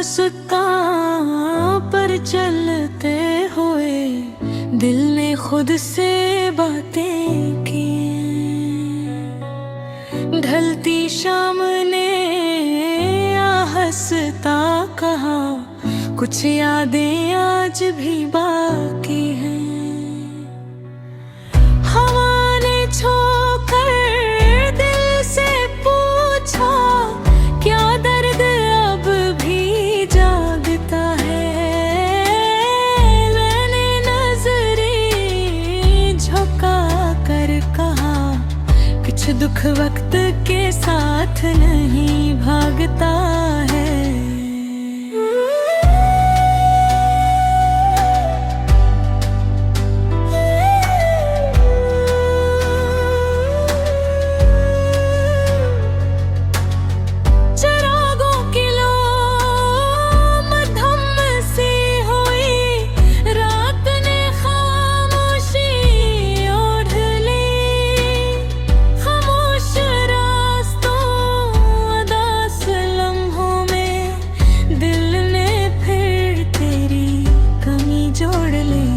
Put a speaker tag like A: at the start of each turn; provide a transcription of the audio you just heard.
A: रास्ता पर चलते हुए दिल ने खुद से बातें की। ढलती शाम ने हंसता कहा, कुछ यादें आज भी बाकी हैं। हवा ने छोकर दिल से पूछा, क्या दर्द अब भी जागता है। मैंने नजरें झुका कर कहा, कुछ दुख वक्त के साथ नहीं भागता है। जोड़ ले